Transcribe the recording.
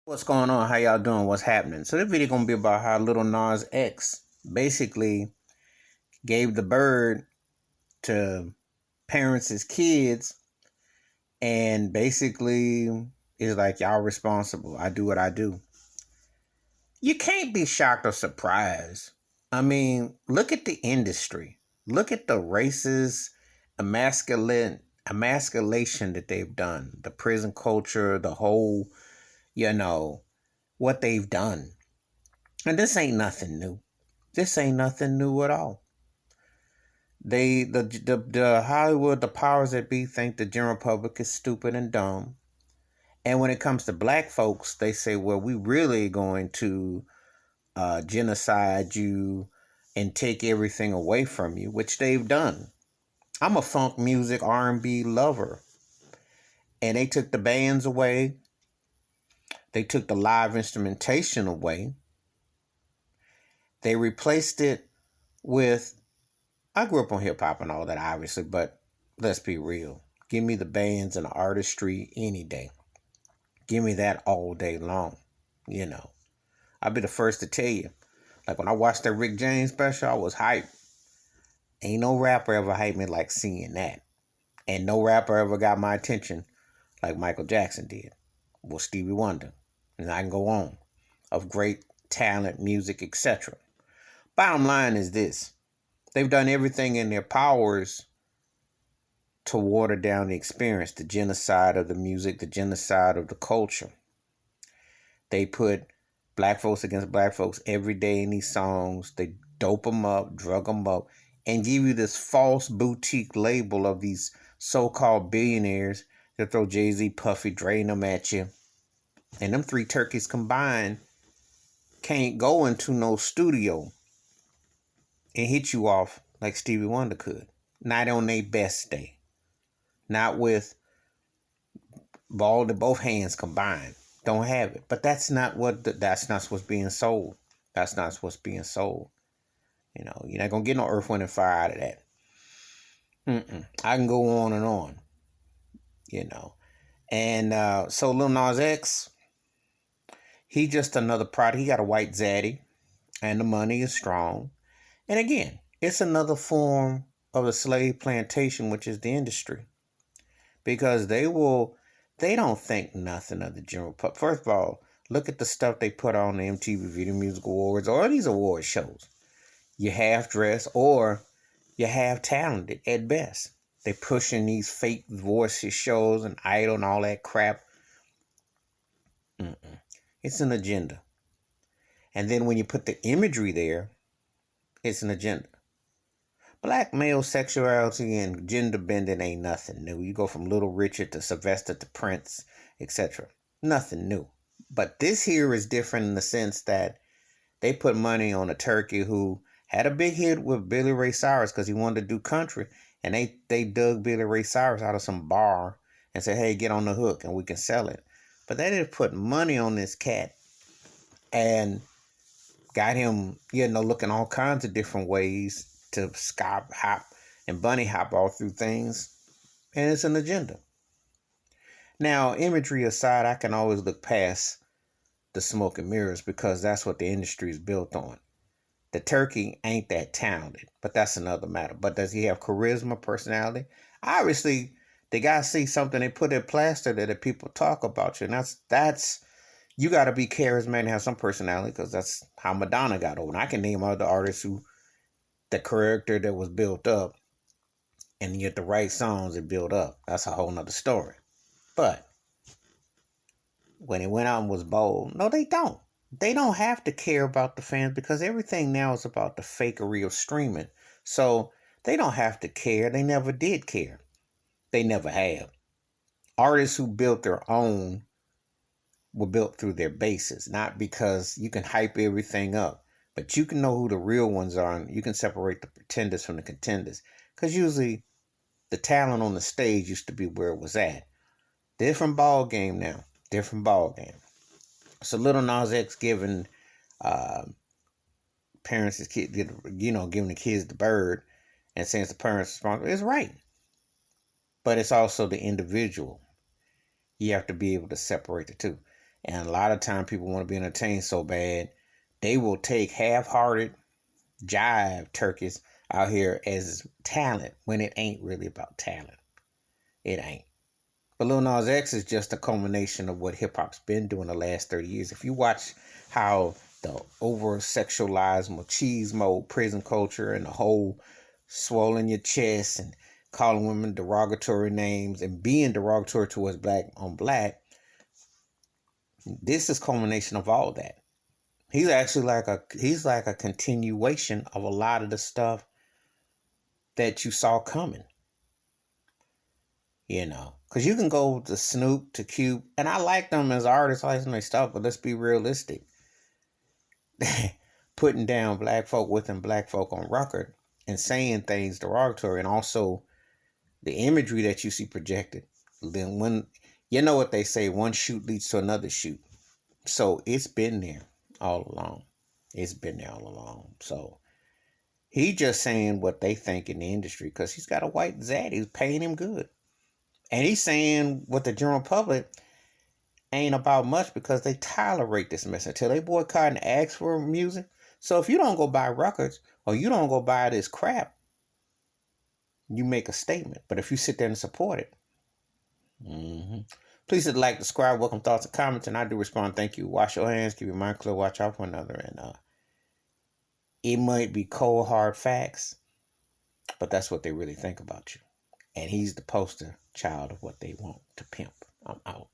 What's going on? How y'all doing? What's happening? So this video gonna be about how little Nas X basically gave the bird to parents as kids, and basically is like, y'all responsible. I do what I do. You can't be shocked or surprised. I mean, look at the industry. Look at the racist emasculation that they've done. The prison culture, the whole, what they've done. And this ain't nothing new. This ain't nothing new at all. The Hollywood, the powers that be, think the general public is stupid and dumb. And when it comes to black folks, they say, well, we really going to genocide you and take everything away from you, which they've done. I'm a funk music R&B lover. And they took the bands away. They took the live instrumentation away. They replaced it with, I grew up on hip hop and all that, obviously, but let's be real. Give me the bands and the artistry any day. Give me that all day long. I'll be the first to tell you. Like when I watched that Rick James special, I was hyped. Ain't no rapper ever hyped me like seeing that. And no rapper ever got my attention like Michael Jackson did. Well, Stevie Wonder. And I can go on. Of great talent, music, etc. Bottom line is this. They've done everything in their powers to water down the experience, the genocide of the music, the genocide of the culture. They put black folks against black folks every day in these songs. They dope them up, drug them up, and give you this false boutique label of these so-called billionaires that throw Jay-Z, Puffy, drain them at you. And them three turkeys combined can't go into no studio and hit you off like Stevie Wonder could. Not on their best day. Not with both hands combined. Don't have it. But that's not that's not what's being sold. That's not what's being sold. You're not gonna get no Earth, Wind, and Fire out of that. I can go on and on. And so Lil Nas X, he just another product. He got a white zaddy, and the money is strong. And again, it's another form of the slave plantation, which is the industry. Because they don't think nothing of the general public. First of all, look at the stuff they put on the MTV Video Music Awards or these award shows. You're half dressed or you're half talented at best. They pushing these fake voices shows and Idol and all that crap. It's an agenda. And then when you put the imagery there, it's an agenda. Black male sexuality and gender bending ain't nothing new. You go from Little Richard to Sylvester to Prince, etc. Nothing new. But this here is different in the sense that they put money on a turkey who had a big hit with Billy Ray Cyrus because he wanted to do country. And they dug Billy Ray Cyrus out of some bar and said, hey, get on the hook and we can sell it. But they didn't put money on this cat and got him, looking all kinds of different ways to skop, hop, and bunny hop all through things. And it's an agenda. Now, imagery aside, I can always look past the smoke and mirrors because that's what the industry is built on. The turkey ain't that talented, but that's another matter. But does he have charisma, personality? Obviously, they gotta see something they put in plaster that the people talk about you. And that's you gotta be charismatic and have some personality because that's how Madonna got over. And I can name other artists who the character that was built up and yet the right songs it built up. That's a whole nother story. But when it went out and was bold, no, they don't. They don't have to care about the fans because everything now is about the fakery of streaming. So they don't have to care. They never did care. They never have. Artists who built their own were built through their bases, not because you can hype everything up. But you can know who the real ones are, and you can separate the pretenders from the contenders. Because usually the talent on the stage used to be where it was at. Different ball game now. Different ball game. So little Nas X giving parents his kid, giving the kids the bird and saying it's the parents' responsibility is right. But it's also the individual. You have to be able to separate the two. And a lot of time people want to be entertained so bad, they will take half-hearted jive turkeys out here as talent when it ain't really about talent. It ain't. But Lil Nas X is just a culmination of what hip hop's been doing the last 30 years. If you watch how the over sexualized machismo prison culture and the whole swollen your chest and calling women derogatory names and being derogatory towards black on black, this is culmination of all that. He's actually like a continuation of a lot of the stuff that you saw coming. You know, because you can go to Snoop, to Cube, and I like them as artists, I like some of their stuff, but let's be realistic. Putting down black folk within black folk on record and saying things derogatory, and also the imagery that you see projected. Then when you know what they say, one shoot leads to another shoot. So it's been there all along. It's been there all along. So he just saying what they think in the industry because he's got a white zaddy who's paying him good. And he's saying what the general public ain't about much because they tolerate this mess until they boycott and ask for music. So if you don't go buy records or you don't go buy this crap, you make a statement. But if you sit there and support it, please hit like, subscribe, welcome thoughts and comments, and I do respond. Thank you. Wash your hands, keep your mind clear, watch out for another. And it might be cold hard facts, but that's what they really think about you. And he's the poster child of what they want to pimp. I'm out.